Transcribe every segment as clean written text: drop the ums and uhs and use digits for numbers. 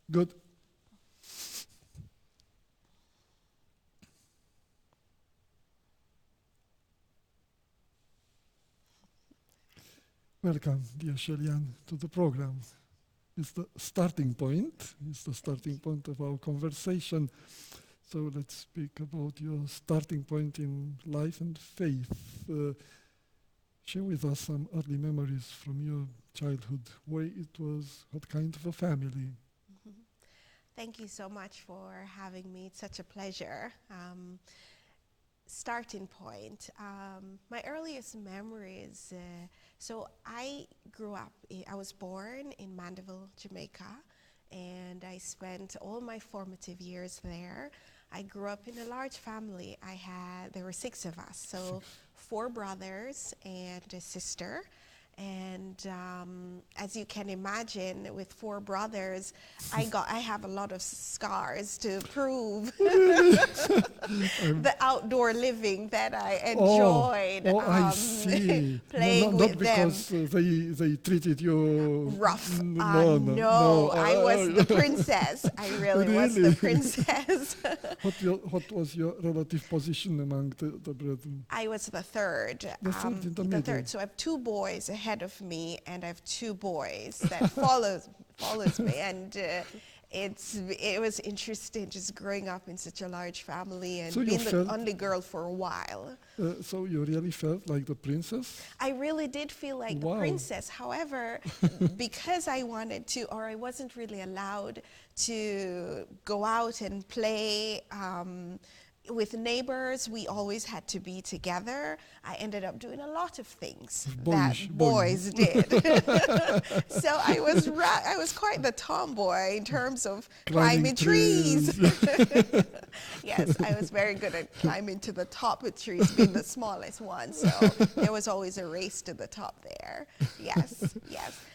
Good. Welcome, dear Shelly, to the program. It's the starting point. It's the starting point of our conversation. So let's speak about your starting point in life and faith. Share with us some early memories from your childhood, where it was, what kind of a family. Thank you so much for having me. It's such a pleasure. Starting point. My earliest memories. So I grew up. I was born in Mandeville, Jamaica, and I spent all my formative years there. I grew up in a large family. There were 6 of us, so 4 brothers and a sister. And as you can imagine, with 4 brothers, I have a lot of scars to prove the outdoor living that I enjoyed. I see. Playing Not with them. because they treated you Rough. No. I was the princess. I really was the Really? princess. What was your relative position among the brethren? I was the third. The third in the middle. Third. So I have 2 boys ahead of me, and I have 2 boys that follows me, and it was interesting just growing up in such a large family and So you being the felt- only girl for a while. So you really felt like the princess? I really did feel like the Wow. princess. However, because I wanted to, or I wasn't really allowed to go out and play with neighbors, we always had to be together. I ended up doing a lot of things Boyish, that boys did. So I was quite the tomboy in terms of climbing trees. Yes, I was very good at climbing to the top of trees, being the smallest one. So there was always a race to the top there. Yes.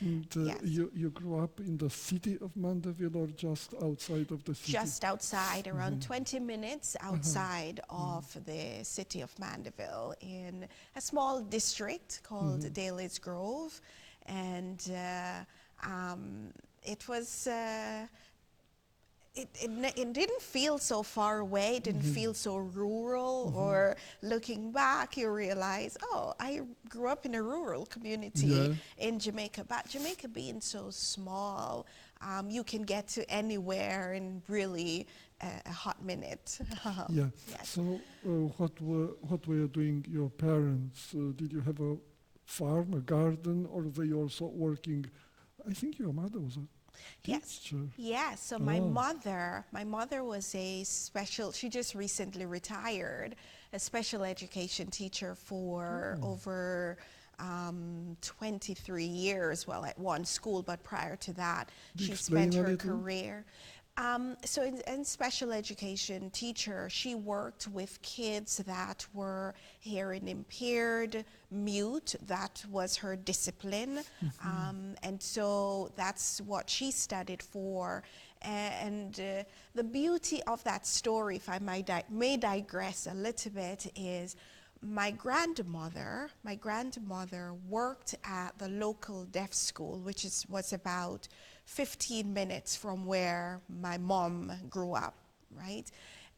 And, Yes. you grew up in the city of Mandeville or just outside of the city? Just outside, around 20 minutes outside of the city of Mandeville, in a small district called Daly's Grove. And it was... It didn't feel so far away, it didn't feel so rural, or looking back, you realize, oh, I grew up in a rural community in Jamaica. But Jamaica being so small, you can get to anywhere in really a hot minute. Yeah. Yes. So what were doing your parents? Did you have a farm, a garden, or were they also working? I think your mother was a Yes. teacher. Yes. So my mother was she just recently retired, a special education teacher for over 23 years, well, at one school, but prior to that, she spent her career. So in special education teacher, she worked with kids that were hearing impaired, mute. That was her discipline. And so that's what she studied for. And the beauty of that story, if I may digress a little bit, is my grandmother worked at the local deaf school, which was about 15 minutes from where my mom grew up, right?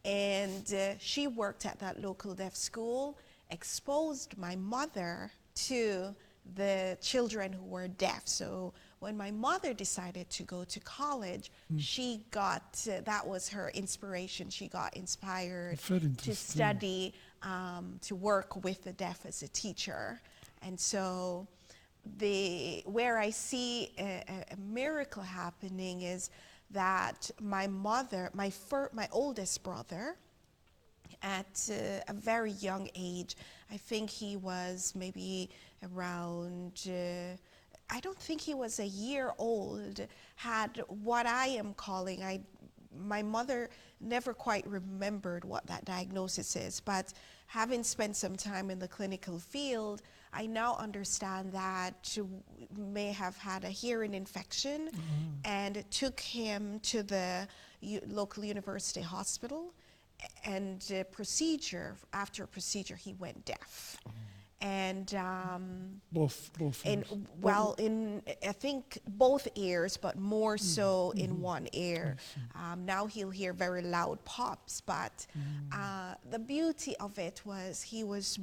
And she worked at that local deaf school, exposed my mother to the children who were deaf. So when my mother decided to go to college, that was her inspiration. She got inspired to study, to work with the deaf as a teacher. And so where I see a miracle happening is that my mother, my oldest brother, at a very young age, I think he was maybe around, I don't think he was a year old, had what I am calling, my mother never quite remembered what that diagnosis is, but having spent some time in the clinical field, I now understand that she may have had a hearing infection and took him to the local university hospital, and after a procedure, he went deaf. and Both in ears. well, in I think both ears, but more so in one ear. Now he'll hear very loud pops, but the beauty of it was he was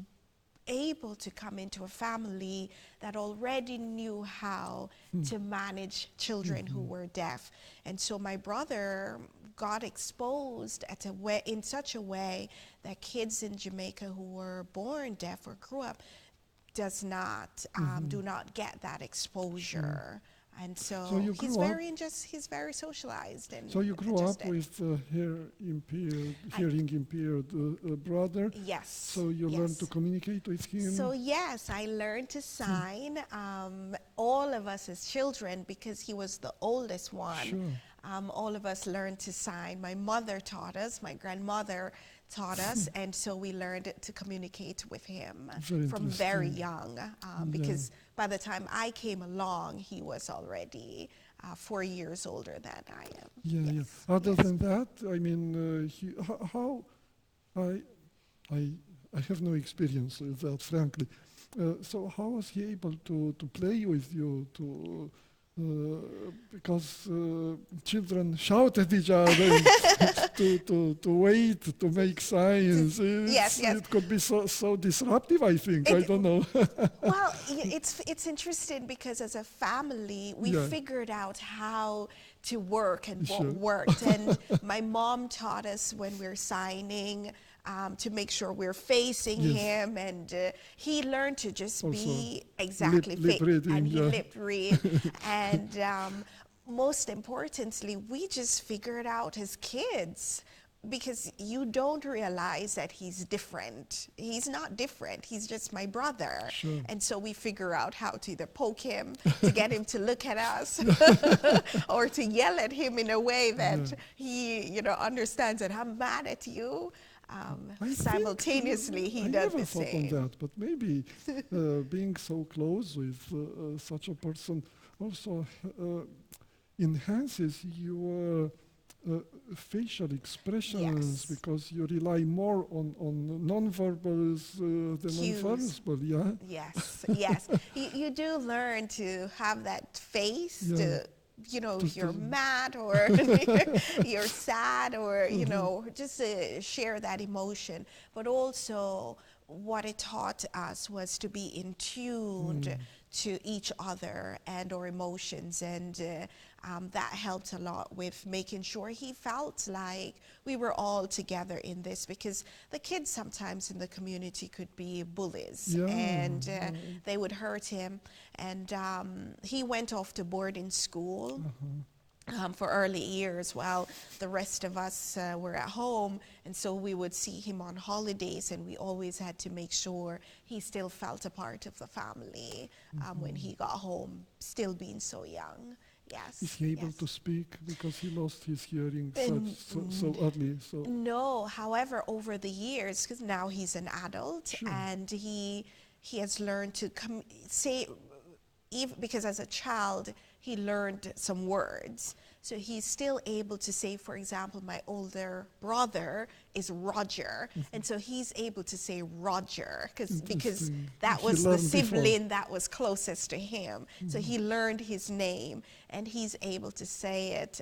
able to come into a family that already knew how to manage children who were deaf. And so my brother got exposed in such a way that kids in Jamaica who were born deaf or grew up do not get that exposure. And so, So you he's grew up. he's very socialized and So you grew up adjusted. with hearing impaired brother. Yes. So you learned to communicate with him. So yes, I learned to sign. All of us as children, because he was the oldest one, Sure. all of us learned to sign. My mother taught us, my grandmother taught us, and so we learned to communicate with him from very young, because by the time I came along, he was already 4 years older than I am. Yeah, Yes, yeah. Other yes. than that, I mean, how I have no experience with that, frankly. So how was he able to play with you, because children shout at each other to wait, to make signs. Yes, yes. It could be so disruptive, I think. I don't know. Well, it's interesting because as a family, we figured out how to work and what worked. And my mom taught us when we're signing to make sure we're facing him, and he learned to just Also be exactly lip reading, and he lip read. And most importantly, we just figured out as kids, because you don't realize that he's different. He's not different. He's just my brother. Sure. And so we figure out how to either poke him to get him to look at us or to yell at him in a way that he, understands that I'm mad at you. Simultaneously, he does the same. I never thought on that, but maybe being so close with such a person also enhances your facial expressions, because you rely more on non-verbals than Cues. on verbal, yeah? Yes, yes. You do learn to have that face to, you're mad or you're sad or, just to share that emotion. But also what it taught us was to be in tune to each other and our emotions, and that helped a lot with making sure he felt like we were all together in this, because the kids sometimes in the community could be bullies, and they would hurt him. And he went off to boarding school for early years while the rest of us were at home, and so we would see him on holidays, and we always had to make sure he still felt a part of the family when he got home, still being so young. Yes. Is he able to speak because he lost his hearing so early? So no, however, over the years, because now he's an adult, and he has learned to say, even because as a child he learned some words. So he's still able to say, for example, my older brother is Roger. And so he's able to say Roger because that was the sibling that was closest to him. So he learned his name, and he's able to say it,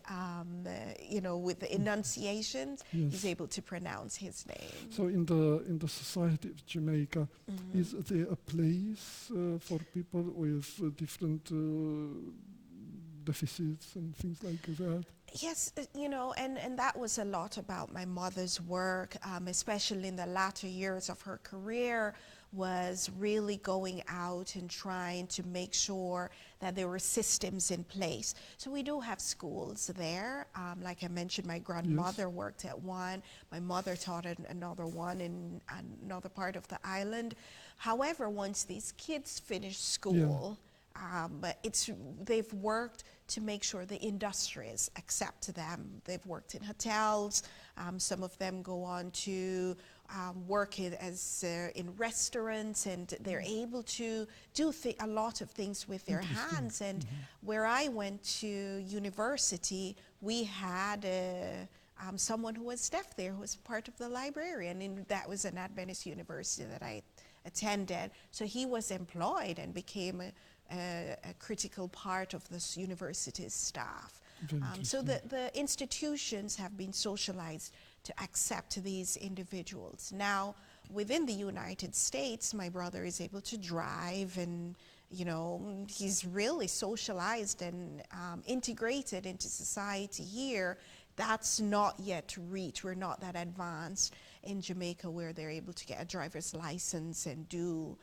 with the enunciations, he's able to pronounce his name. So in the society of Jamaica, is there a place for people with different deficits and things like that? Yes, and that was a lot about my mother's work, especially in the latter years of her career, was really going out and trying to make sure that there were systems in place. So we do have schools there. Like I mentioned, my grandmother worked at one. My mother taught at another one in another part of the island. However, once these kids finish school, they've worked to make sure the industries accept them. They've worked in hotels. Some of them go on to work in restaurants, and they're able to do a lot of things with their hands. And where I went to university, we had someone who was deaf there, who was part of the librarian, and that was an Adventist university that I attended. So he was employed and became a critical part of this university's staff. So the institutions have been socialized to accept these individuals. Now, within the United States, my brother is able to drive, and he's really socialized and integrated into society here. That's not yet reached. We're not that advanced in Jamaica where they're able to get a driver's license and do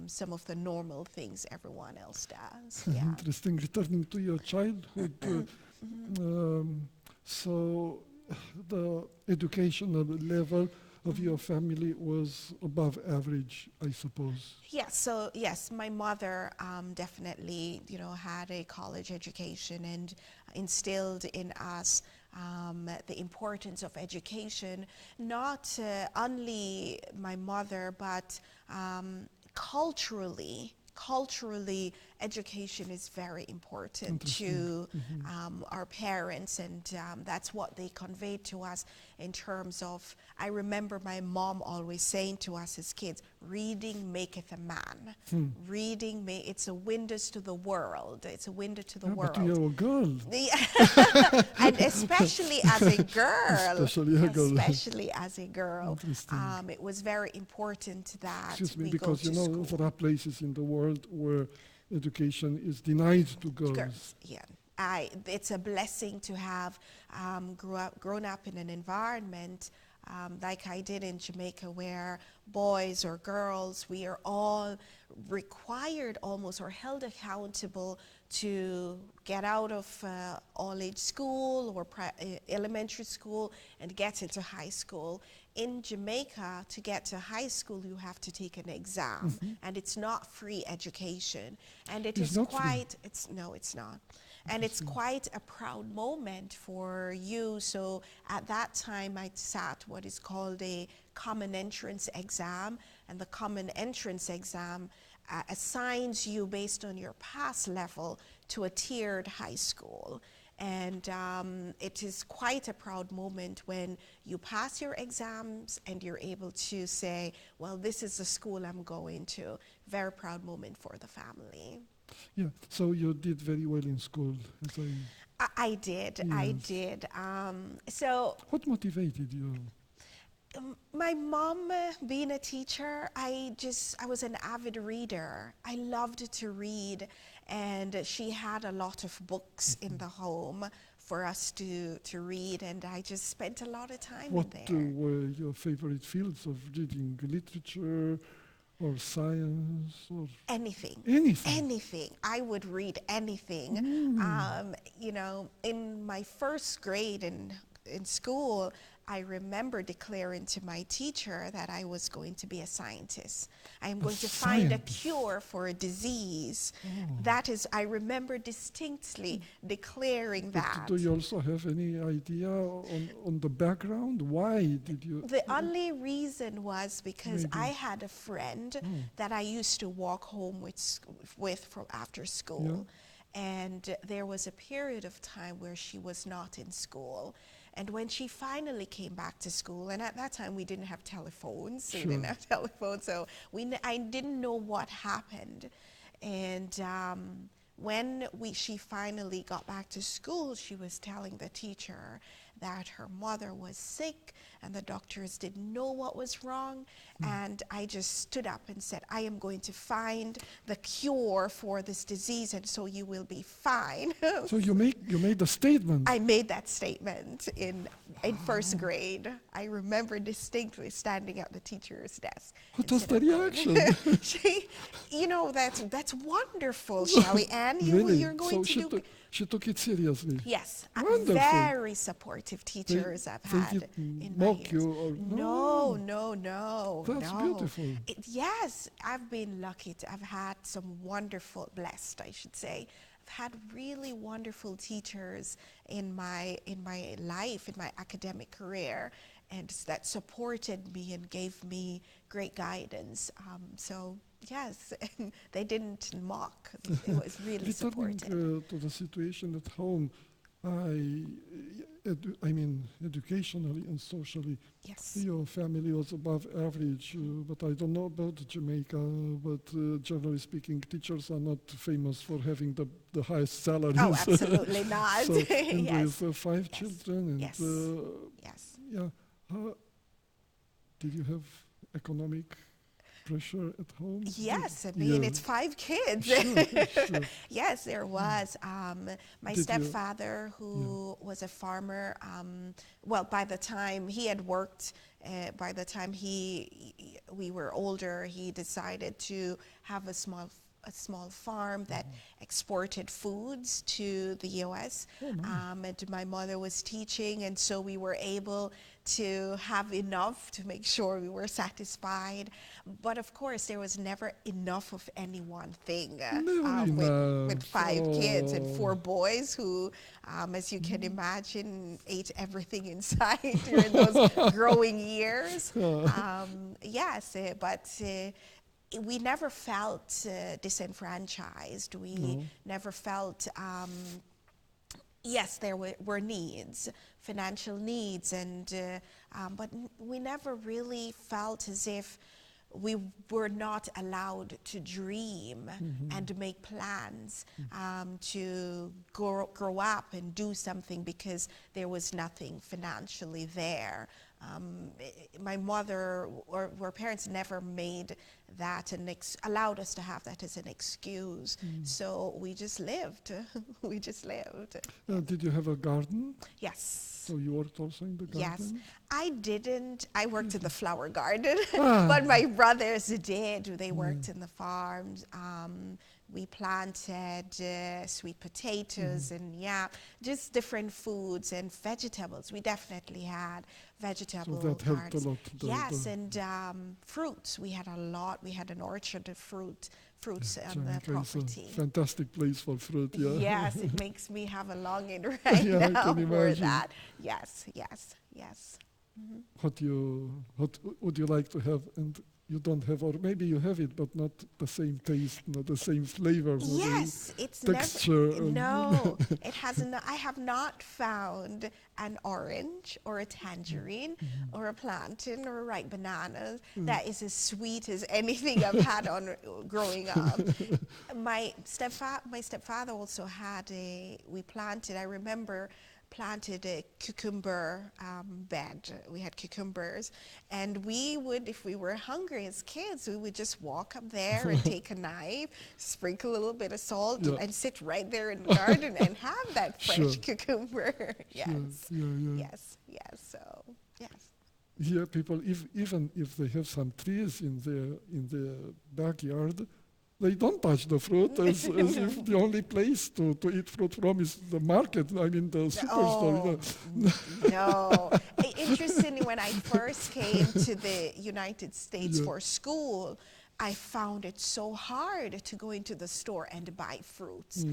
some of the normal things everyone else does. Yeah. Interesting. Returning to your childhood, so the educational level of your family was above average, I suppose. Yes, so yes, my mother definitely, had a college education and instilled in us the importance of education. Not only my mother, but culturally, education is very important to our parents, and that's what they conveyed to us in terms of, I remember my mom always saying to us as kids, reading maketh a man. Reading, it's a window to the world. It's a window to the world. But you're a girl. And especially as a girl. Especially as a girl. It was very important that Excuse me, we because go to school. there are places in the world where education is denied to girls. Yeah. It's a blessing to have grown up in an environment like I did in Jamaica, where boys or girls, we are all required almost, or held accountable to get out of all-age school or elementary school and get into high school. In Jamaica, to get to high school, you have to take an exam, and it's not free education. And it's quite, no, it's not. And it's quite a proud moment for you. So at that time, I sat what is called a common entrance exam, and the common entrance exam assigns you based on your pass level to a tiered high school. And it is quite a proud moment when you pass your exams and you're able to say, well, this is the school I'm going to. Very proud moment for the family. Yeah, so you did very well in school. I did, yes. I did. What motivated you? My mom, being a teacher, I was an avid reader. I loved to read, and she had a lot of books in the home for us to read, and I just spent a lot of time in there. What were your favorite fields of reading? Literature or science? Or anything. I would read anything. In my first grade in school, I remember declaring to my teacher that I was going to be a scientist. I am going to find a cure for a disease. That is, I remember distinctly declaring that. Do you also have any idea on the background? Why did you? The only reason was because I had a friend that I used to walk home with from after school. Yeah. And there was a period of time where she was not in school. And when she finally came back to school, and at that time we didn't have telephones, so I didn't know what happened. And when she finally got back to school, she was telling the teacher that her mother was sick and the doctors didn't know what was wrong. And I just stood up and said, I am going to find the cure for this disease, and so you will be fine. So you made a statement. I made that statement in first grade. I remember distinctly standing at the teacher's desk. What was the reaction? That's wonderful, Shelly. And you're going to do. She took it seriously. Yes, wonderful. Very supportive teachers I've had in my years. You or No. That's beautiful. Yes, I've been lucky. I've had some wonderful, blessed, I should say. I've had really wonderful teachers in my life, in my academic career, and that supported me and gave me great guidance. So yes, they didn't mock. It was really supportive. To the situation at home, I mean, educationally and socially, Yes. your family was above average, but I don't know about Jamaica, but generally speaking, teachers are not famous for having the highest salaries. Oh, absolutely not. So, and Yes. with 5 Yes. children, and Yes. Yes. yeah, did you have economic pressure at home? Yes, I mean, Yeah. it's 5 kids. Sure, sure. Yes, there was. My Did you- stepfather, who was a farmer, well, by the time he had worked, by the time we were older, he decided to have a small farm that exported foods to the U.S. And my mother was teaching, and so we were able to have enough to make sure we were satisfied. But of course, there was never enough of any one thing. With 5 kids and 4 boys who, as you can imagine, ate everything inside during those growing years. Yes, but we never felt disenfranchised. We never felt, yes, there were needs, financial needs, and but we never really felt as if we were not allowed to dream and make plans to grow up and do something because there was nothing financially there. My mother or parents never made that allowed us to have that as an excuse. So we just lived. We just lived. Did you have a garden? Yes. So you worked also in the garden? Yes, I didn't. I worked in the flower garden, but my brothers did. They worked in the farms. We planted sweet potatoes and just different foods and vegetables. We definitely had vegetable So that helped a gardens. lot. Yes, and fruits. We had a lot. We had an orchard of fruits on the Jamaica is property. a fantastic place for fruit, yeah. Yes, it makes me have a longing right Yeah, I now can for imagine. that. Yes, yes, yes. What would you like to have and you don't have, or maybe you have it, but not the same taste, not the same flavor, not Yes, it's texture. no, it hasn't. I have not found an orange or a tangerine or a plantain or a ripe banana that is as sweet as anything I've had on growing up. My stepfather also had we planted, I remember, planted a cucumber bed. We had cucumbers, and we would, if we were hungry as kids, we would just walk up there and take a knife, sprinkle a little bit of salt, and sit right there in the garden and have that fresh cucumber. Yes, yes, yes. So yes. Here, people, even if they have some trees in their backyard, they don't touch the fruit as if the only place to eat fruit from is the market, I mean the superstore. No. Interestingly, when I first came to the United States for school, I found it so hard to go into the store and buy fruits.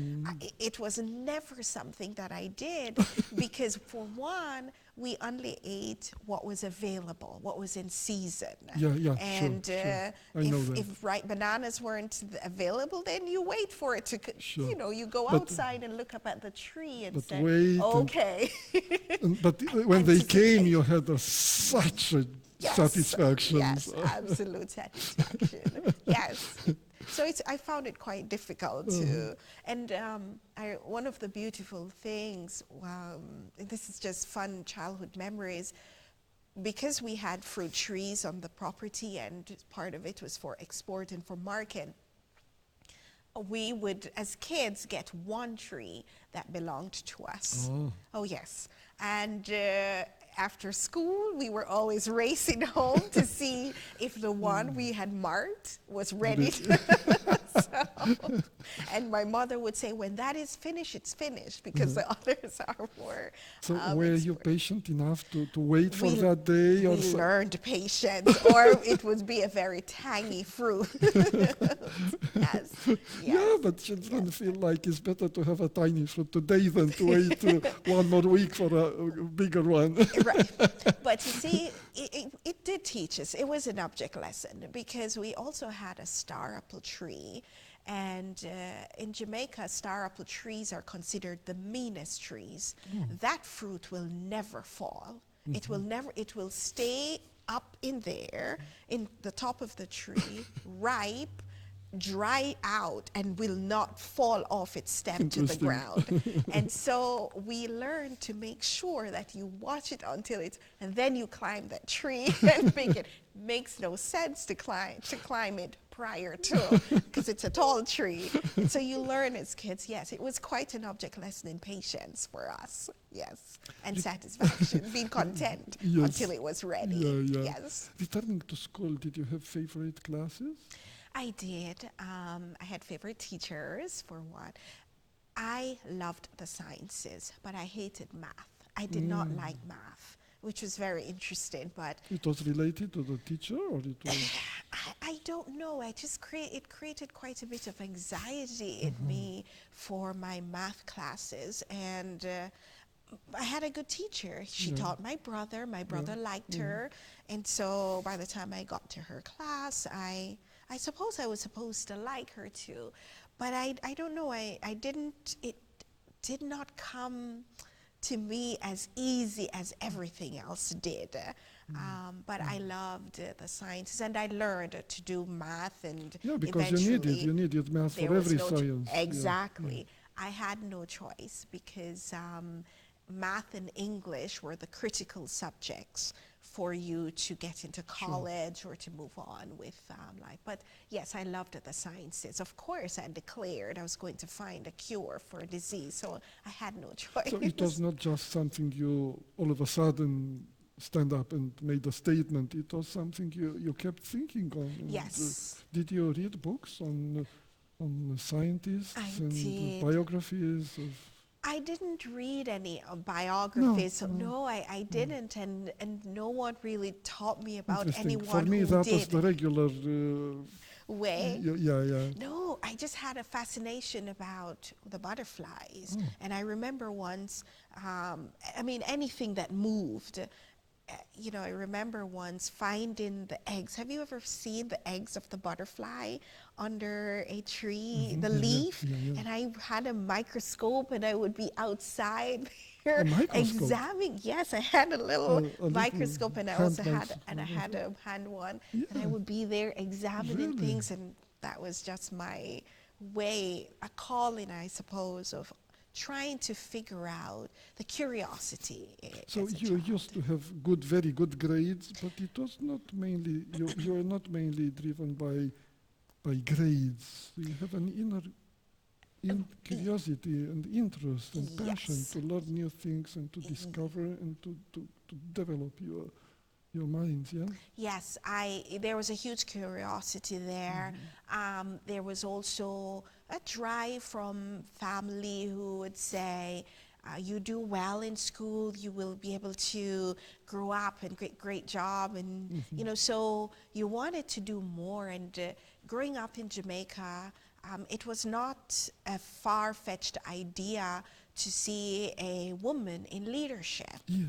It was never something that I did because, for one, we only ate what was available, what was in season. And sure. If ripe bananas weren't available, then you wait for it to, you go outside and look up at the tree and say, okay. But when they came, you had such a satisfaction. Yes, absolute satisfaction. Yes. So I found it quite difficult to, and one of the beautiful things, this is just fun childhood memories, because we had fruit trees on the property and part of it was for export and for market, we would, as kids, get one tree that belonged to us. Oh yes. And after school, we were always racing home to see if the one we had marked was ready. And my mother would say, when that is finished, it's finished, because the others are more. So were you patient enough to wait for that day? We learned patience, or it would be a very tangy fruit. Yes. Yeah, but children feel like it's better to have a tiny fruit today than to wait 1 more week for a bigger one. Right. But you see, it did teach us. It was an object lesson, because we also had a star apple tree. And in Jamaica, star apple trees are considered the meanest trees. Mm. That fruit will never fall. It will never, it will stay up in there, in the top of the tree, ripe, dry out, and will not fall off its stem to the Interesting. ground. And so we learn to make sure that you watch it until it's, and then you climb that tree and pick it. Makes no sense to climb it prior to, because it's a tall tree. And so you learn as kids. Yes, it was quite an object lesson in patience for us. Yes, and satisfaction, being content Yes. until it was ready. Yeah, yeah. Yes. Returning to school, did you have favorite classes? I did. I had favorite teachers, for one. I loved the sciences, but I hated math. I did not like math, which was very interesting, but It was related to the teacher, or it was? I don't know. I just it created quite a bit of anxiety in me for my math classes, and I had a good teacher. She taught my brother. My brother liked her, and so by the time I got to her class, I suppose I was supposed to like her too, but I don't know. It did not come to me as easy as everything else did. But I loved the sciences, and I learned to do math, and because eventually you needed math there for was every no science. exactly. I had no choice because math and English were the critical subjects for you to get into college or to move on with life. But yes, I loved the sciences. Of course, I declared I was going to find a cure for a disease, so I had no choice. So it was not just something you all of a sudden stand up and made a statement. It was something you kept thinking on. And, Yes. Did you read books on scientists I and did. biographies of? I didn't read any biographies. No. I didn't, and no one really taught me about Interesting. anyone For me, who that did. was the regular Way. Yeah. No, I just had a fascination about the butterflies. And I remember once, anything that moved. I remember once finding the eggs. Have you ever seen the eggs of the butterfly under a tree, the leaf? Yeah. And I had a microscope, and I would be outside there A microscope? examining. Yes, I had a little little microscope, and I hand also had, and I microscope. had a hand one, Yeah. and I would be there examining Really? things, and that was just my way, a calling, I suppose, of trying to figure out the curiosity. So as a you child. used to have very good grades, but it was not mainly, you were not mainly driven by grades. You have an inner curiosity and interest and passion Yes. to learn new things and to discover and to develop your minds, yeah? Yes, there was a huge curiosity there. There was also a drive from family who would say, you do well in school, you will be able to grow up and get great job. And, so you wanted to do more. And growing up in Jamaica, it was not a far-fetched idea to see a woman in leadership. Yeah.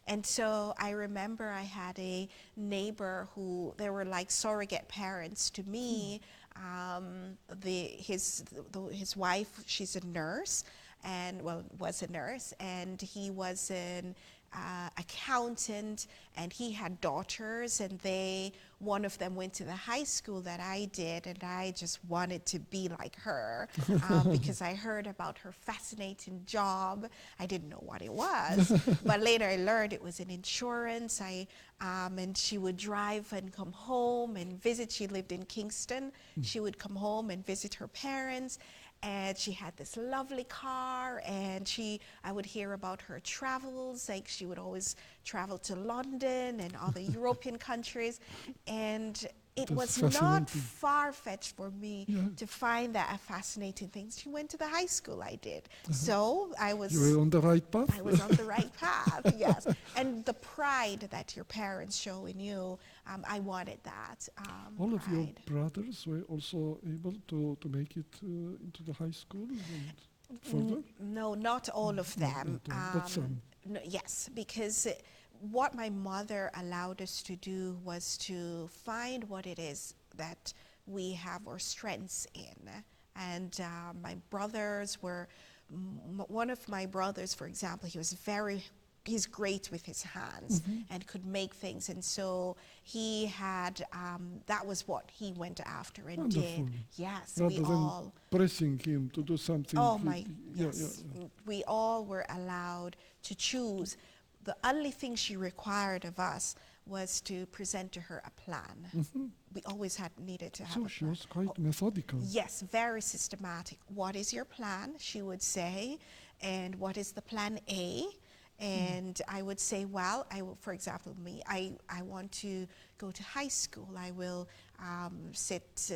And so I remember I had a neighbor who, they were like surrogate parents to me. His wife, she's a nurse, was a nurse, and he was an accountant, and he had daughters, and one of them went to the high school that I did, and I just wanted to be like her because I heard about her fascinating job. I didn't know what it was, but later I learned it was in insurance. And she would drive and come home and visit. She lived in Kingston. She would come home and visit her parents. And she had this lovely car, and I would hear about her travels, like she would always travel to London and other European countries, and it That's was not fascinating. far-fetched for me to find that a fascinating thing. She went to the high school I did, so You were on the right path? I was on the right path, yes. And the pride that your parents show in you, I wanted that. All of your pride. brothers were also able to make it into the high school and further? No, not all of them. Not all, but some. No, yes, because what my mother allowed us to do was to find what it is that we have our strengths in. And my brothers were, one of my brothers, for example, he's great with his hands and could make things. And so he had, that was what he went after and Wonderful. did. Yes, Rather we than all. pressing him to do something. Oh my, yes. We all were allowed to choose. The only thing she required of us was to present to her a plan. We always needed to have a plan. So she was quite methodical. Yes, very systematic. What is your plan? She would say, and what is the plan A? And I would say, well, for example, I want to go to high school. I will sit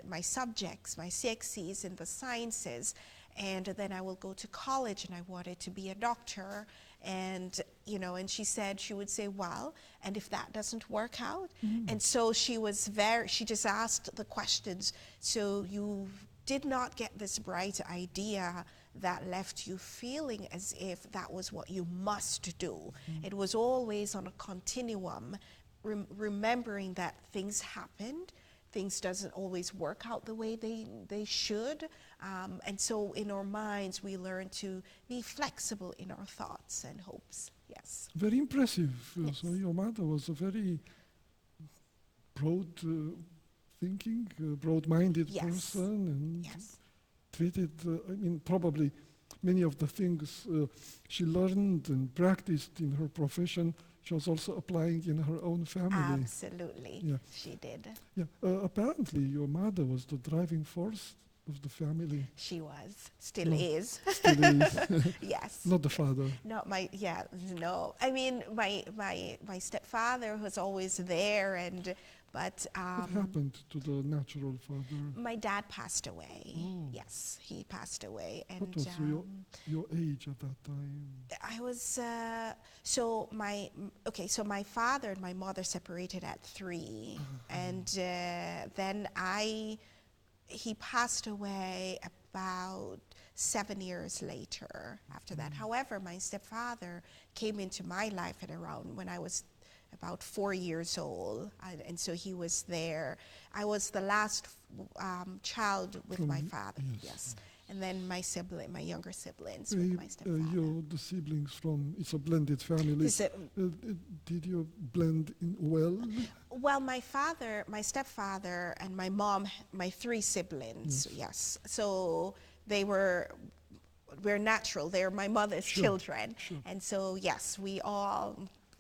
my subjects, my CXCs in the sciences, and then I will go to college, and I wanted to be a doctor. And, and she would say, well, and if that doesn't work out? And so she just asked the questions. So you did not get this bright idea that left you feeling as if that was what you must do. It was always on a continuum, remembering that things happened, things doesn't always work out the way they should. And so in our minds, we learn to be flexible in our thoughts and hopes. Yes. Very impressive. Yes. So your mother was a very broad thinking, broad-minded person, and treated, probably many of the things she learned and practiced in her profession, she was also applying in her own family. Absolutely, she did. Yeah. Apparently, your mother was the driving force of the family. She was, still is. Still is. Yes. Not the father. No. I mean, my stepfather was always there, but what happened to the natural father? My dad passed away. Oh. Yes, he passed away. And what was your age at that time? I was so my father and my mother separated at 3, and then he passed away about 7 years later after that. However, my stepfather came into my life at around when I was about 4 years old, and so he was there. I was the last child with my father, yes. And then my younger siblings with my stepfather. You're the siblings it's a blended family. Did you blend in well? Well, my stepfather, and my mom, my 3 siblings, yes. So we're natural. They're my mother's children. Sure. And so, yes,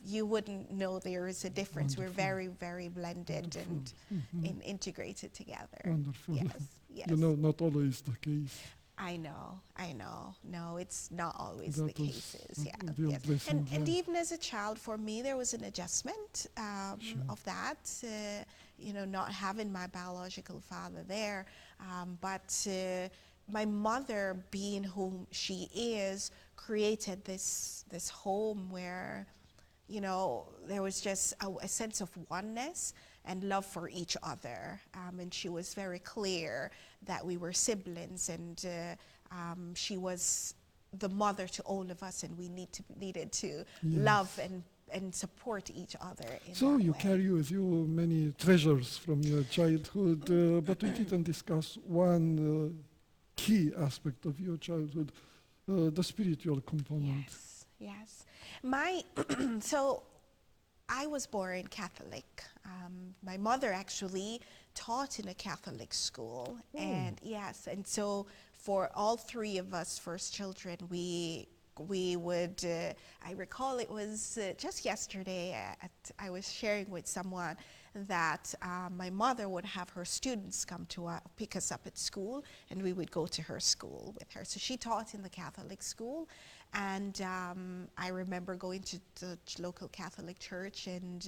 you wouldn't know there is a difference. Wonderful. We're very, very blended and integrated together. Wonderful. Yes. Not always the case. I know. No, it's not always the cases. Yes. And even as a child, for me, there was an adjustment of that, not having my biological father there. But my mother, being whom she is, created this home where there was just a sense of oneness and love for each other. And she was very clear that we were siblings, and she was the mother to all of us, and we needed to love and support each other in So you way. Carry with you many treasures from your childhood, but we didn't discuss one key aspect of your childhood, the spiritual component. Yes. So I was born Catholic. My mother actually taught in a Catholic school. And so for all 3 of us first children, we would, I recall it was just yesterday, I was sharing with someone that my mother would have her students come to pick us up at school, and we would go to her school with her. So she taught in the Catholic school, and I remember going to the local Catholic church, and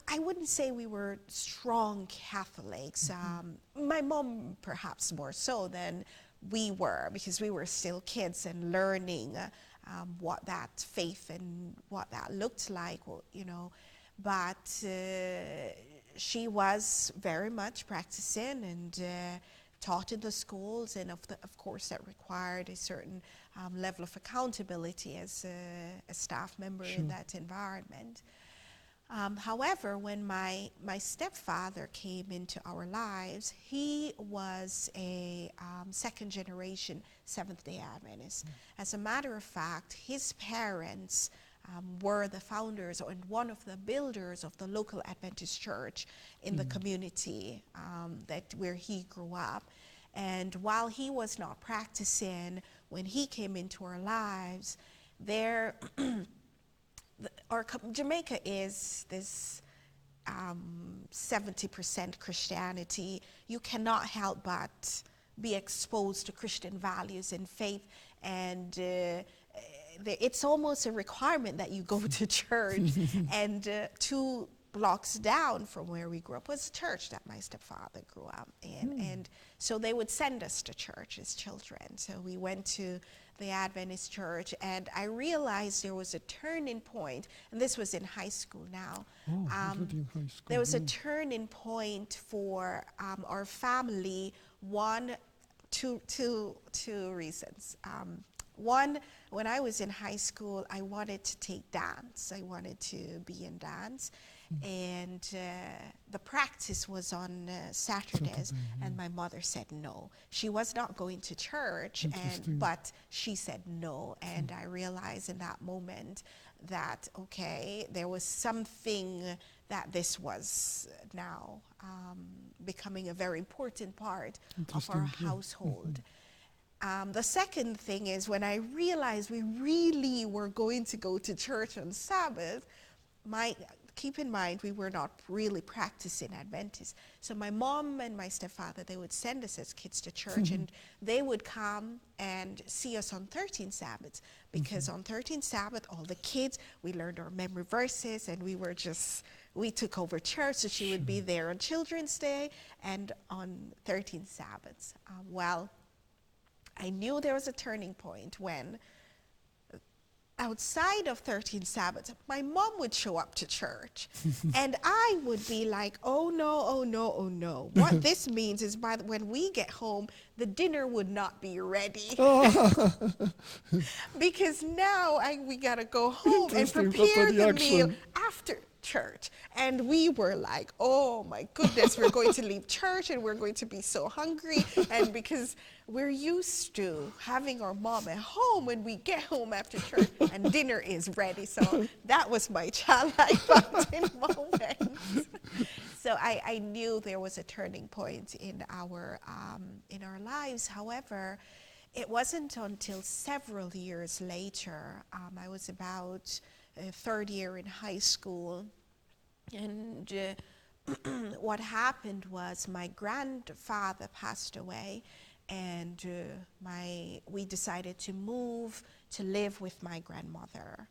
I wouldn't say we were strong Catholics. My mom perhaps more so than we were, because we were still kids and learning what that faith and what that looked like, but she was very much practicing and taught in the schools, and of course that required a certain level of accountability as a staff member in that environment. However, when my stepfather came into our lives, he was a second generation Seventh-day Adventist. As a matter of fact, his parents were the founders and one of the builders of the local Adventist church in the community where he grew up. And while he was not practicing, when he came into our lives, Jamaica is this 70% Christianity. You cannot help but be exposed to Christian values and faith, and it's almost a requirement that you go to church. And 2 blocks down from where we grew up was a church that my stepfather grew up in. And so they would send us to church as children. So we went to the Adventist church, and I realized there was a turning point, and this was in high school now. In high school. There was a turning point for our family. Two reasons. One, when I was in high school, I wanted to take dance. I wanted to be in dance. And the practice was on Saturdays, and my mother said no. She was not going to church, but she said no. And I realized in that moment that, okay, there was something that this was now becoming a very important part of our household. The second thing is, when I realized we really were going to go to church on Sabbath, keep in mind, we were not really practicing Adventists. So my mom and my stepfather, they would send us as kids to church, and they would come and see us on 13 Sabbaths, because on 13 Sabbath, all the kids, we learned our memory verses, and we took over church. So she would be there on Children's Day and on 13 Sabbaths. Well, I knew there was a turning point when, outside of 13 Sabbaths, my mom would show up to church, and I would be like, oh no, oh no, oh no. What this means is when we get home, the dinner would not be ready. Because now we got to go home and prepare the meal after church. And we were like, oh my goodness, we're going to leave church and we're going to be so hungry. And because we're used to having our mom at home when we get home after church and dinner is ready. So that was my childlike fountain moment. So I knew there was a turning point in our lives. However, it wasn't until several years later, I was about third year in high school, and what happened was my grandfather passed away, and we decided to move to live with my grandmother,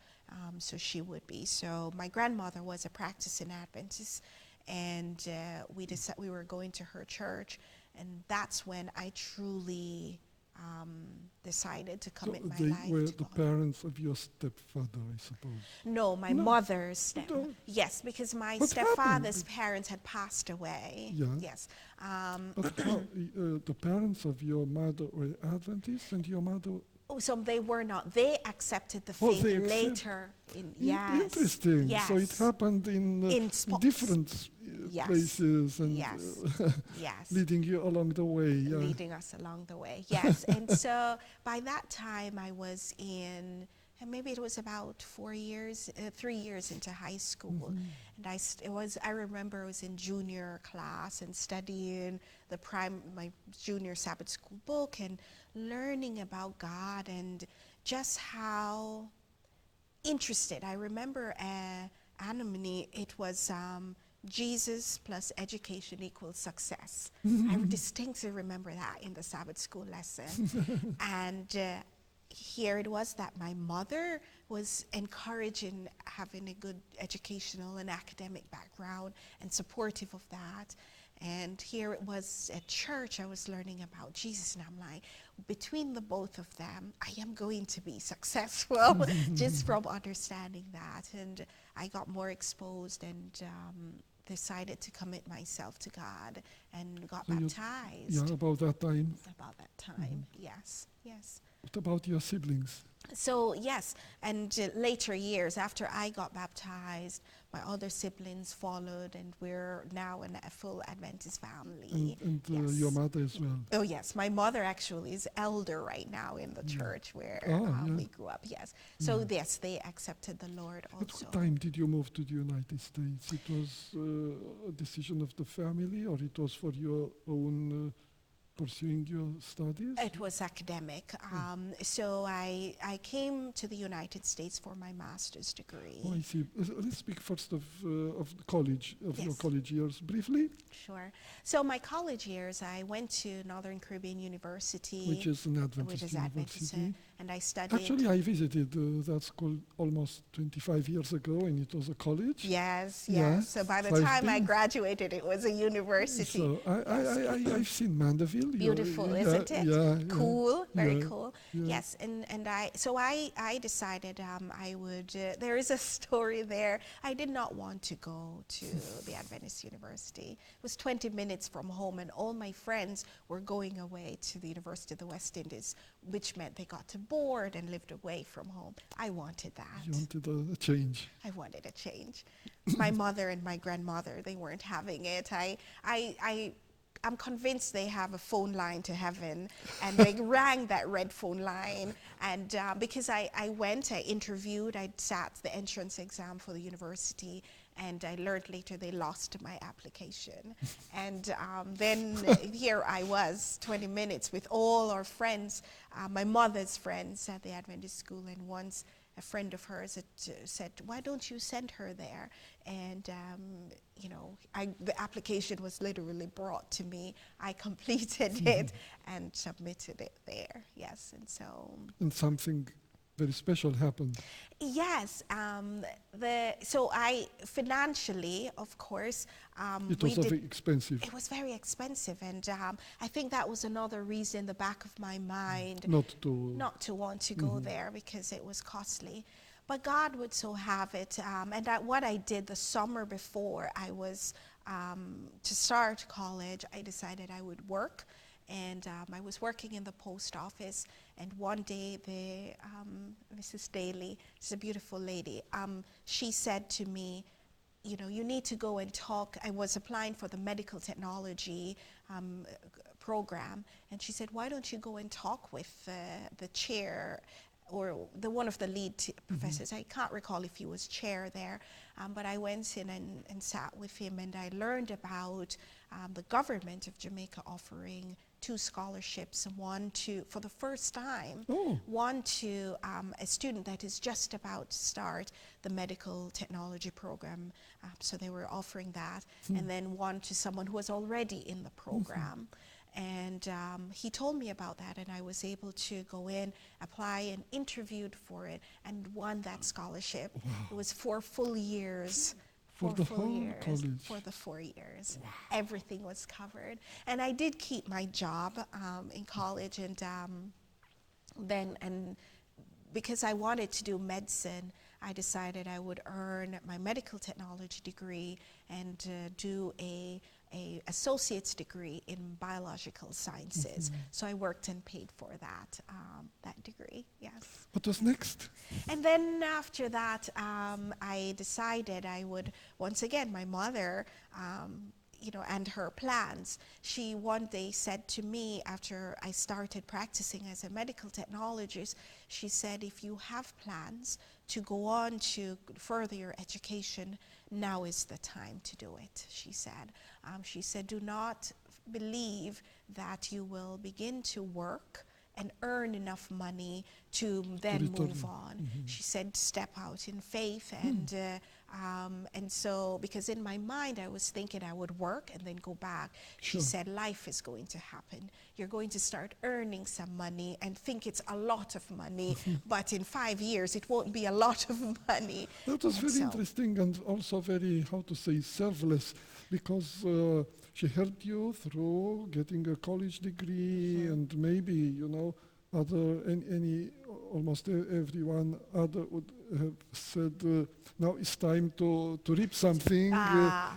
so she would be. So my grandmother was a practicing Adventist, and we were going to her church, and that's when I truly decided to commit my life to God. They were the parents of your stepfather, I suppose. No, my mother's yes, because my stepfather's parents had passed away. Yeah. Yes. But the parents of your mother were Adventists, and your mother... So they were not. They accepted the faith later. Interesting. Yes. So it happened in different places, and leading you along the way. Yeah. Leading us along the way, yes. And so by that time I was in, and maybe it was about 3 years into high school. And I remember I was in junior class and studying my junior Sabbath school book and learning about God and just how interested. I remember Anonymity, it was Jesus plus education equals success. I distinctly remember that in the Sabbath school lesson. And here it was that my mother was encouraging having a good educational and academic background and supportive of that. And here it was at church, I was learning about Jesus, and I'm like, between the both of them, I am going to be successful just from understanding that. And I got more exposed and decided to commit myself to God and got baptized. About that time? About that time, yes. What about your siblings? So yes, and later years after I got baptized, my other siblings followed, and we're now a full Adventist family. And your Yes. mother as well. Oh yes, my mother actually is elder right now in the Yeah. church where Oh, yeah. we grew up. Yes. So Yeah. yes, they accepted the Lord At also. what time did you move to the United States? It was a decision of the family, or it was for your own pursuing your studies? It was academic. So I came to the United States for my master's degree. Oh, I see. Let's speak first of the college, of your Yes. college years, briefly, Sure. So my college years, I went to Northern Caribbean University, which is an which Adventist is Adventist, university. and I studied. Actually, I visited that school almost 25 years ago, and it was a college. Yes, Yeah, yes. So by the so I've time I been- graduated, it was a university. So I've seen Mandeville. Beautiful, yeah, isn't it? Yeah, Cool, very yeah, cool. yeah. Yes, and I decided I would. There is a story there. I did not want to go to the Adventist University. It was 20 minutes from home, and all my friends were going away to the University of the West Indies, which meant they got to board and lived away from home. I wanted that. You wanted a change. I wanted a change. My mother and my grandmother, they weren't having it. I'm convinced they have a phone line to heaven, and they rang that red phone line. And because I went, I interviewed, I sat the entrance exam for the university, and I learned later they lost my application. And then here I was, 20 minutes with all our friends, my mother's friends at the Adventist school, and once a friend of hers said, why don't you send her there? And, the application was literally brought to me. I completed it and submitted it there, yes. And so... And something very special happened. Yes, so I financially, of course, It was very expensive. It was very expensive, and I think that was another reason in the back of my mind Not to want to go there, because it was costly. But God would so have it, and what I did the summer before I was to start college, I decided I would work. And I was working in the post office, and one day Mrs. Daly, she's a beautiful lady, she said to me, you need to go and talk. I was applying for the medical technology program, and she said, why don't you go and talk with the chair or one of the lead professors. I can't recall if he was chair there, but I went in and sat with him, and I learned about the government of Jamaica offering 2 scholarships, one to, for the first time, one to a student that is just about to start the medical technology program. So they were offering that, and then one to someone who was already in the program. And he told me about that, and I was able to go in, apply, and interviewed for it, and won that scholarship. Wow. It was 4 full years. For the whole college? For the 4 years. Wow. Everything was covered. And I did keep my job in college, and then because I wanted to do medicine, I decided I would earn my medical technology degree and do a associate's degree in biological sciences. So I worked and paid for that degree, yes. What was next? And then after that, I decided I would, once again, my mother, and her plans. She one day said to me, after I started practicing as a medical technologist, she said, if you have plans to go on to further your education, now is the time to do it, she said. She said, do not believe that you will begin to work and earn enough money to then move on. She said, step out in faith, and so, because in my mind I was thinking I would work and then go back. She said, life is going to happen. You're going to start earning some money and think it's a lot of money, but in 5 years it won't be a lot of money. That was very interesting, and also very, how to say, selfless, because she helped you through getting a college degree, and maybe, almost everyone other would have said, now it's time to reap something,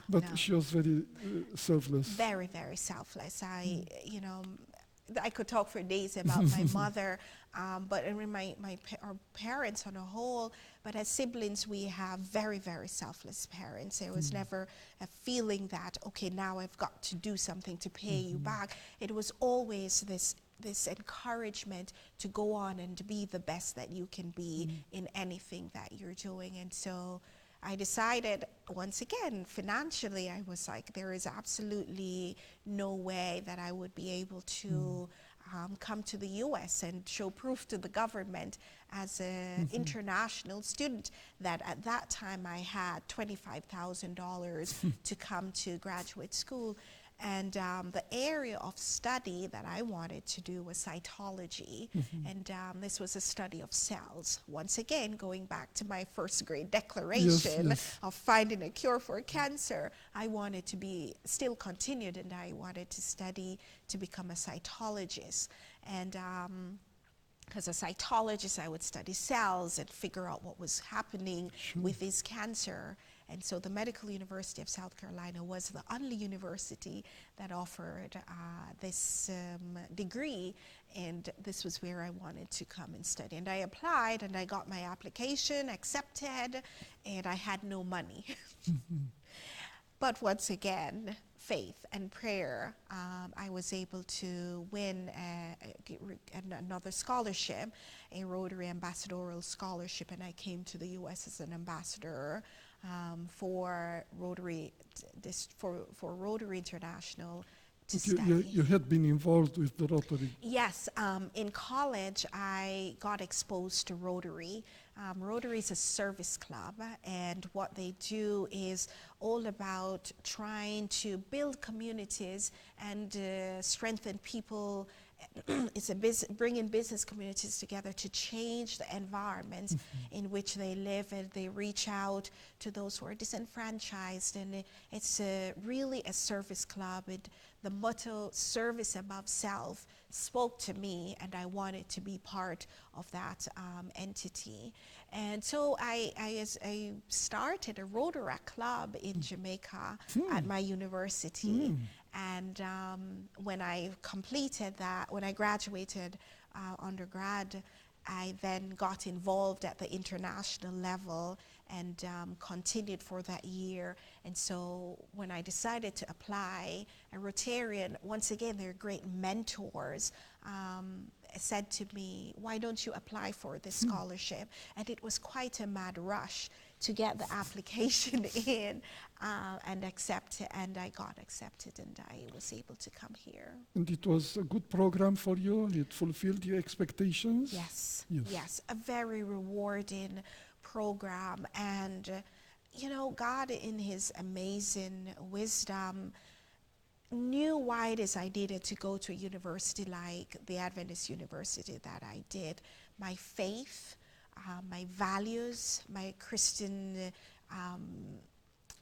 but no. she was very selfless. Very, very selfless. I could talk for days about my mother, but I mean our parents on a whole. But as siblings, we have very, very selfless parents. There was never a feeling that, okay, now I've got to do something to pay you back. It was always this encouragement to go on and to be the best that you can be in anything that you're doing. And so I decided, once again, financially, I was like, there is absolutely no way that I would be able to come to the US and show proof to the government as an international student that at that time I had $25,000 to come to graduate school. And the area of study that I wanted to do was cytology. And this was a study of cells. Once again, going back to my first grade declaration of finding a cure for cancer, I wanted to be still continued, and I wanted to study to become a cytologist. And as a cytologist, I would study cells and figure out what was happening with this cancer. And so the Medical University of South Carolina was the only university that offered this degree, and this was where I wanted to come and study. And I applied, and I got my application accepted, and I had no money. But once again, faith and prayer, I was able to win another scholarship, a Rotary Ambassadorial Scholarship, and I came to the U.S. as an ambassador for Rotary International to study. You had been involved with the Rotary? Yes, in college I got exposed to Rotary. Rotary is a service club, and what they do is all about trying to build communities and strengthen people. It's bringing business communities together to change the environment in which they live, and they reach out to those who are disenfranchised. And it's really a service club. The motto, service above self, spoke to me, and I wanted to be part of that entity. And so I started a Rotaract club in Jamaica at my university. And when I completed that, when I graduated undergrad, I then got involved at the international level and continued for that year. And so when I decided to apply, a Rotarian, once again, they're great mentors, said to me, why don't you apply for this scholarship? And it was quite a mad rush to get the application in and accept it, and I got accepted, and I was able to come here. And it was a good program for you? It fulfilled your expectations? Yes, a very rewarding program. And you know, God in his amazing wisdom knew why it is I needed to go to a university like the Adventist University that I did. My faith, my values, my Christian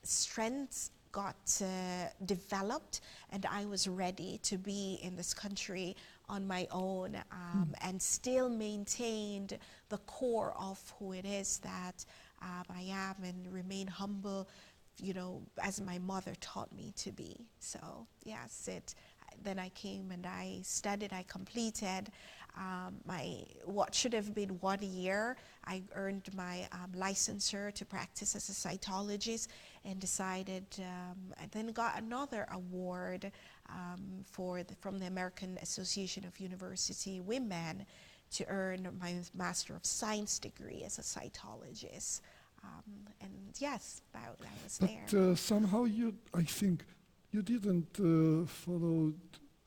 strengths got developed, and I was ready to be in this country on my own and still maintained the core of who it is that I am, and remain humble, you know, as my mother taught me to be. So yes, then I came and I studied, I completed what should have been 1 year. I earned my licensure to practice as a cytologist, and decided, I then got another award from the American Association of University Women to earn my Master of Science degree as a cytologist. And yes, I was there. But somehow I think you didn't follow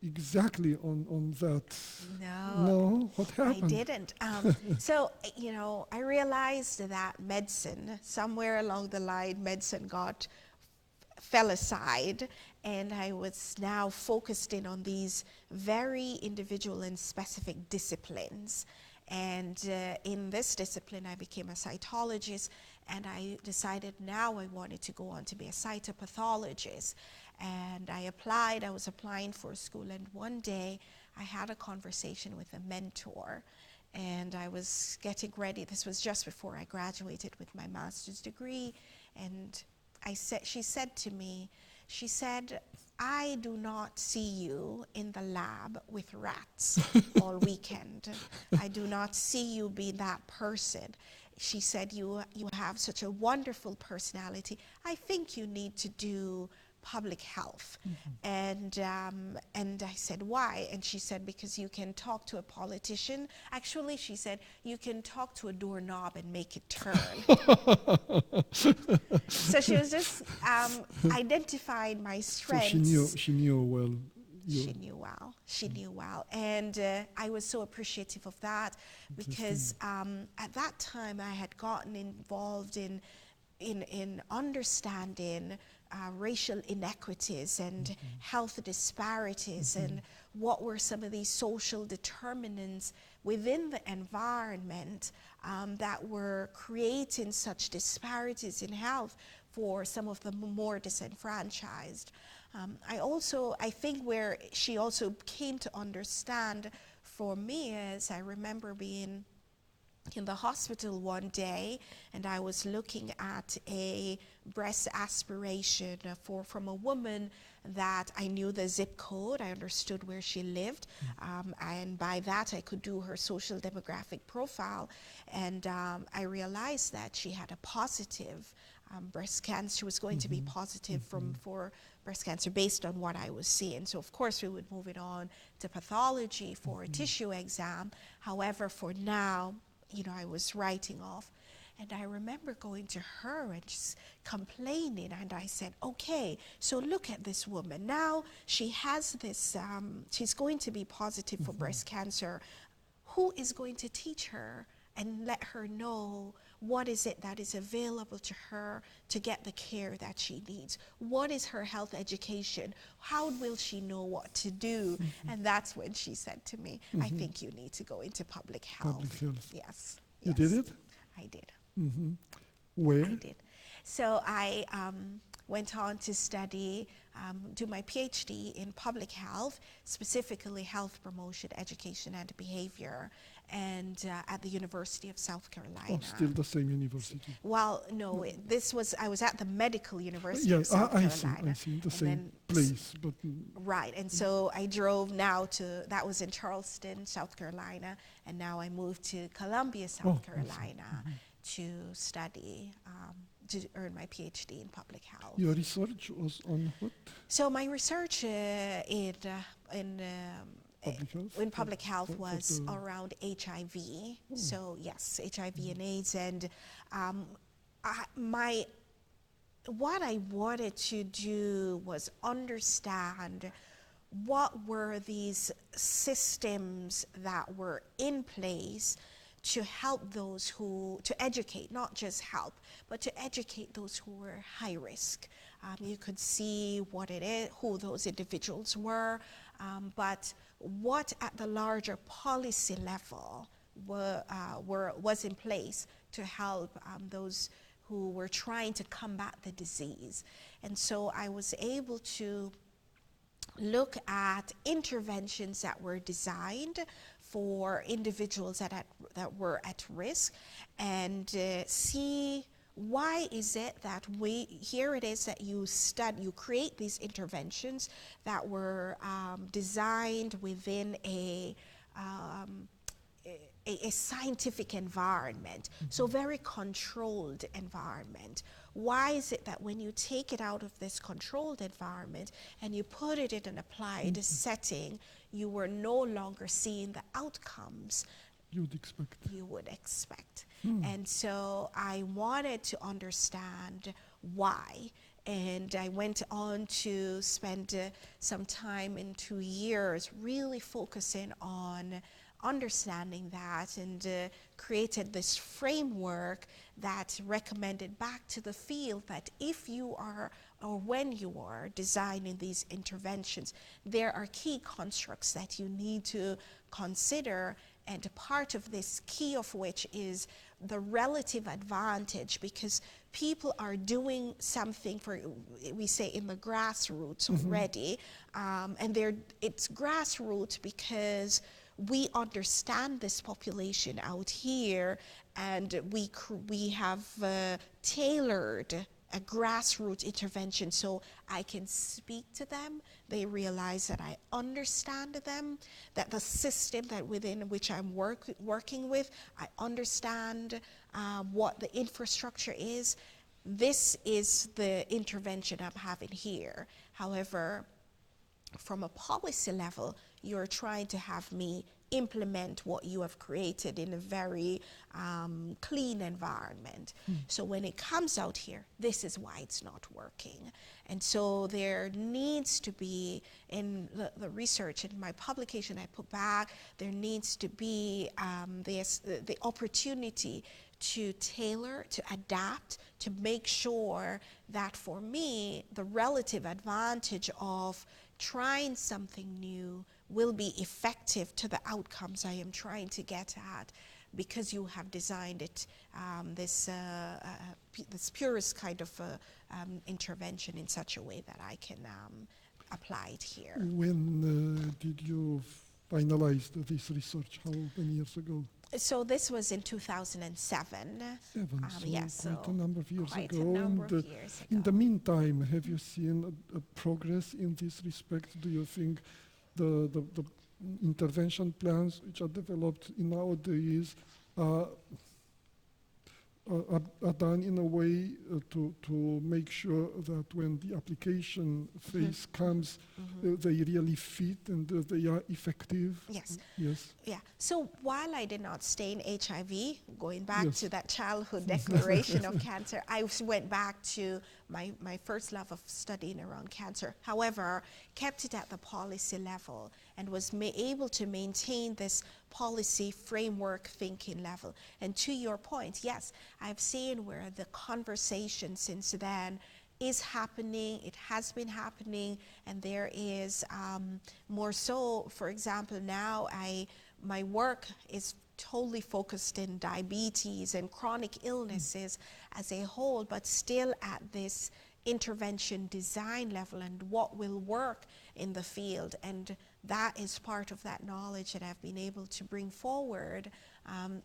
exactly on that. No, what happened? I didn't. So, you know, I realized that medicine, somewhere along the line, medicine fell aside, and I was now focused in on these very individual and specific disciplines. And in this discipline, I became a cytologist, and I decided now I wanted to go on to be a cytopathologist. And I applied. I was applying for school, and one day I had a conversation with a mentor, and I was getting ready. This was just before I graduated with my master's degree, and she said to me, I do not see you in the lab with rats all weekend. I do not see you being that person. She said, you have such a wonderful personality. I think you need to do public health. And I said, why? And she said, because you can talk to a politician. Actually, she said, you can talk to a doorknob and make it turn. So she was just identifying my strengths. So she knew well. She knew well. She knew well. And I was so appreciative of that, because at that time I had gotten involved in understanding racial inequities and health disparities, and what were some of these social determinants within the environment that were creating such disparities in health for some of the more disenfranchised. I think where she also came to understand for me is, I remember being in the hospital one day, and I was looking at a breast aspiration from a woman that I knew the zip code. I understood where she lived, and by that I could do her social demographic profile, and I realized that she had a positive breast cancer. She was going to be positive for breast cancer based on what I was seeing. So of course we would move it on to pathology for a tissue exam. However, for now, I was writing off. And I remember going to her and just complaining, and I said, okay, so look at this woman. Now she has this, she's going to be positive for breast cancer. Who is going to teach her and let her know what is it that is available to her to get the care that she needs? What is her health education? How will she know what to do? And that's when she said to me, I think you need to go into public health. Public health. Yes. You did it? I did. Where? I did. So I went on to study, do my PhD in public health, specifically health promotion, education, and behavior, and at the University of South Carolina. Oh, still the same university. Well, no, I was at the Medical University of South Carolina. I see, the same place. But right, and so I drove now that was in Charleston, South Carolina, and now I moved to Columbia, South Carolina to study, to earn my PhD in public health. Your research was on what? So my research in public health was around HIV. So yes, HIV and AIDS, and what I wanted to do was understand what were these systems that were in place to help those to educate, not just help, but to educate those who were high risk. You could see what it is, who those individuals were, but what at the larger policy level was in place to help those who were trying to combat the disease. And so I was able to look at interventions that were designed for individuals that were at risk, and see why is it that you create these interventions that were designed within a scientific environment, so very controlled environment. Why is it that when you take it out of this controlled environment and you put it in an applied setting, you were no longer seeing the outcomes you would expect? And so I wanted to understand why. And I went on to spend some time in 2 years really focusing on understanding that, and created this framework that recommended back to the field that if you are, or when you are designing these interventions, there are key constructs that you need to consider, and part of this key of which is the relative advantage, because people are doing something we say in the grassroots already, and it's grassroots because we understand this population out here, and we have tailored a grassroots intervention, so I can speak to them. They realize that I understand them, that the system that within which I'm working with, I understand what the infrastructure is. This is the intervention I'm having here. However, from a policy level, you're trying to have me implement what you have created in a very clean environment. So when it comes out here, this is why it's not working. And so there needs to be, in the research, in my publication I put back, there needs to be the opportunity to tailor, to adapt, to make sure that for me, the relative advantage of trying something new will be effective to the outcomes I am trying to get at, because you have designed it, this purest kind of intervention in such a way that I can apply it here. When did you finalize this research? How many years ago? So this was in 2007. Yes, so quite a number of years quite ago. a number of years ago. In the meantime, have you seen a progress in this respect? Do you think the intervention plans which are developed nowadays are done in a way to make sure that when the application phase comes, they really fit and they are effective? Yes. Yes. Yeah. So while I did not stay in HIV, going back to that childhood declaration of cancer, I went back to my first love of studying around cancer. However, kept it at the policy level and was able to maintain this policy framework thinking level. And to your point, yes, I've seen where the conversation since then is happening, it has been happening, and there is more so. For example, now my work is totally focused in diabetes and chronic illnesses as a whole, but still at this intervention design level and what will work in the field. And that is part of that knowledge that I've been able to bring forward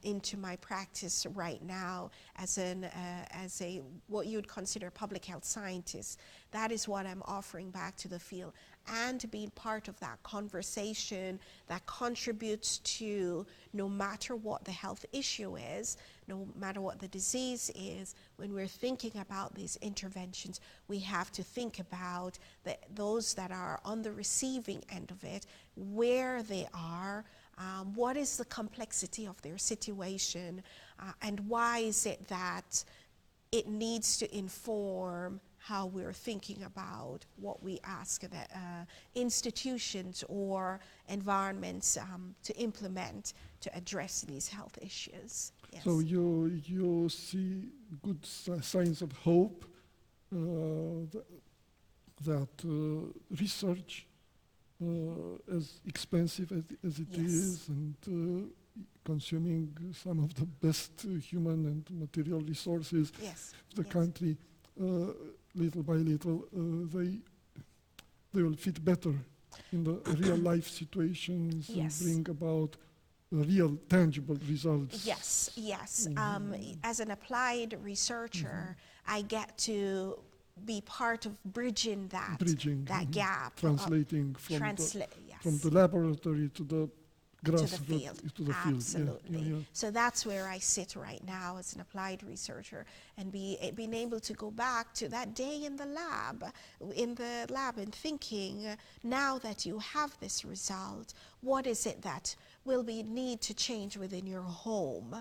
into my practice right now as a what you would consider public health scientist. That is what I'm offering back to the field, and being part of that conversation that contributes to, no matter what the health issue is, no matter what the disease is, when we're thinking about these interventions, we have to think about those that are on the receiving end of it, where they are, what is the complexity of their situation, and why is it that it needs to inform how we're thinking about what we ask the institutions or environments to implement to address these health issues. Yes. So you see good signs of hope that research, as expensive as it is, and consuming some of the best human and material resources of the country, little by little, they will fit better in the real life situations and bring about real tangible results. Yes. As an applied researcher, I get to be part of bridging that gap. Translating from the laboratory to the grassroots, to the field. Absolutely. Yeah. So that's where I sit right now as an applied researcher, and being able to go back to that day in the lab and thinking, now that you have this result, what is it that will need to change within your home?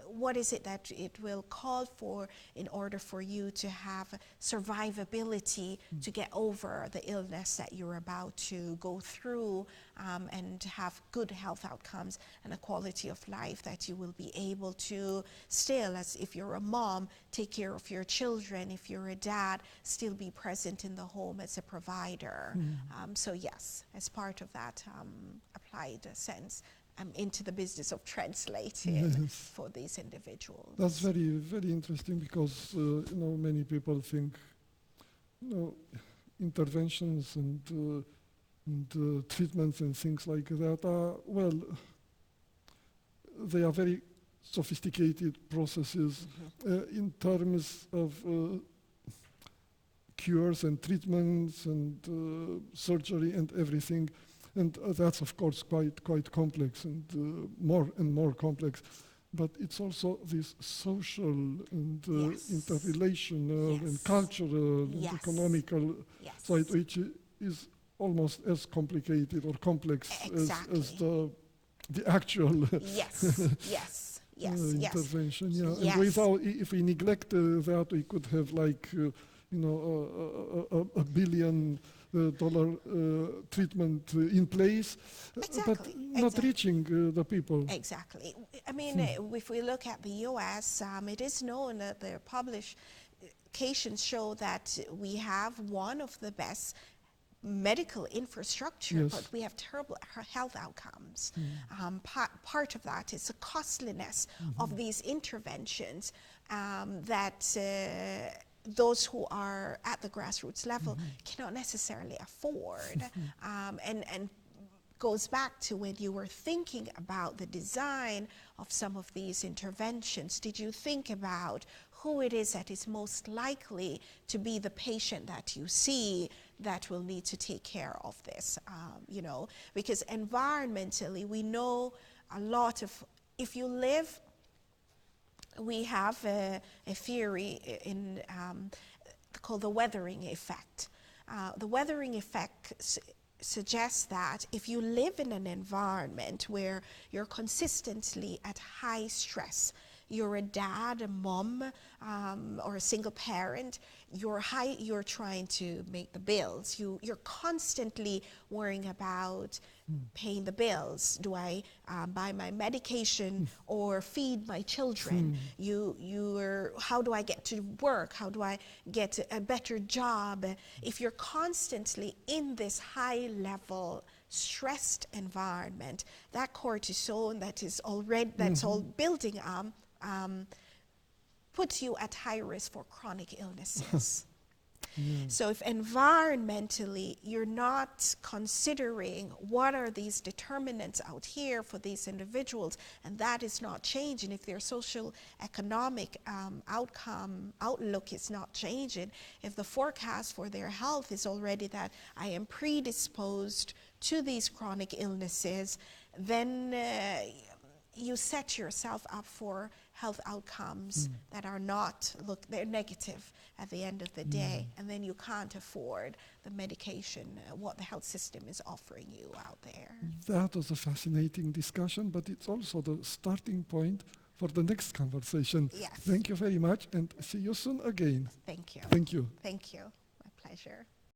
What is it that it will call for in order for you to have survivability to get over the illness that you're about to go through, and have good health outcomes and a quality of life that you will be able to still, as if you're a mom, take care of your children. If you're a dad, still be present in the home as a provider. So yes, as part of that applied sense, I'm into the business of translating for these individuals. That's very, very interesting, because many people think interventions and treatments and things like that are, they are very sophisticated processes in terms of cures and treatments and surgery and everything. And that's, of course, quite complex and more complex. But it's also this social and interrelational and cultural and economical side, which is almost as complicated or complex as the actual intervention. And without, if we neglect that, we could have like $1 billion treatment in place, but not reaching the people. Exactly. I mean, if we look at the U.S., it is known that their publications show that we have one of the best medical infrastructure, but we have terrible health outcomes. Part of that is the costliness of these interventions that those who are at the grassroots level cannot necessarily afford. And goes back to when you were thinking about the design of some of these interventions. Did you think about who it is that is most likely to be the patient that you see that will need to take care of this? Because environmentally, we know a lot of, if you live, we have a theory called the weathering effect. The weathering effect suggests that if you live in an environment where you're consistently at high stress, you're a dad, a mom, or a single parent, you're trying to make the bills. You're constantly worrying about paying the bills. Do I buy my medication or feed my children? How do I get to work? How do I get a better job? If you're constantly in this high level stressed environment, that cortisol that is already all building up puts you at high risk for chronic illnesses. So if environmentally you're not considering what are these determinants out here for these individuals, and that is not changing, if their social economic outlook is not changing, if the forecast for their health is already that I am predisposed to these chronic illnesses, then you set yourself up for health outcomes that are they're negative at the end of the day, and then you can't afford the medication, what the health system is offering you out there. That was a fascinating discussion, but it's also the starting point for the next conversation. Yes. Thank you very much, and see you soon again. Thank you. Thank you. Thank you. My pleasure.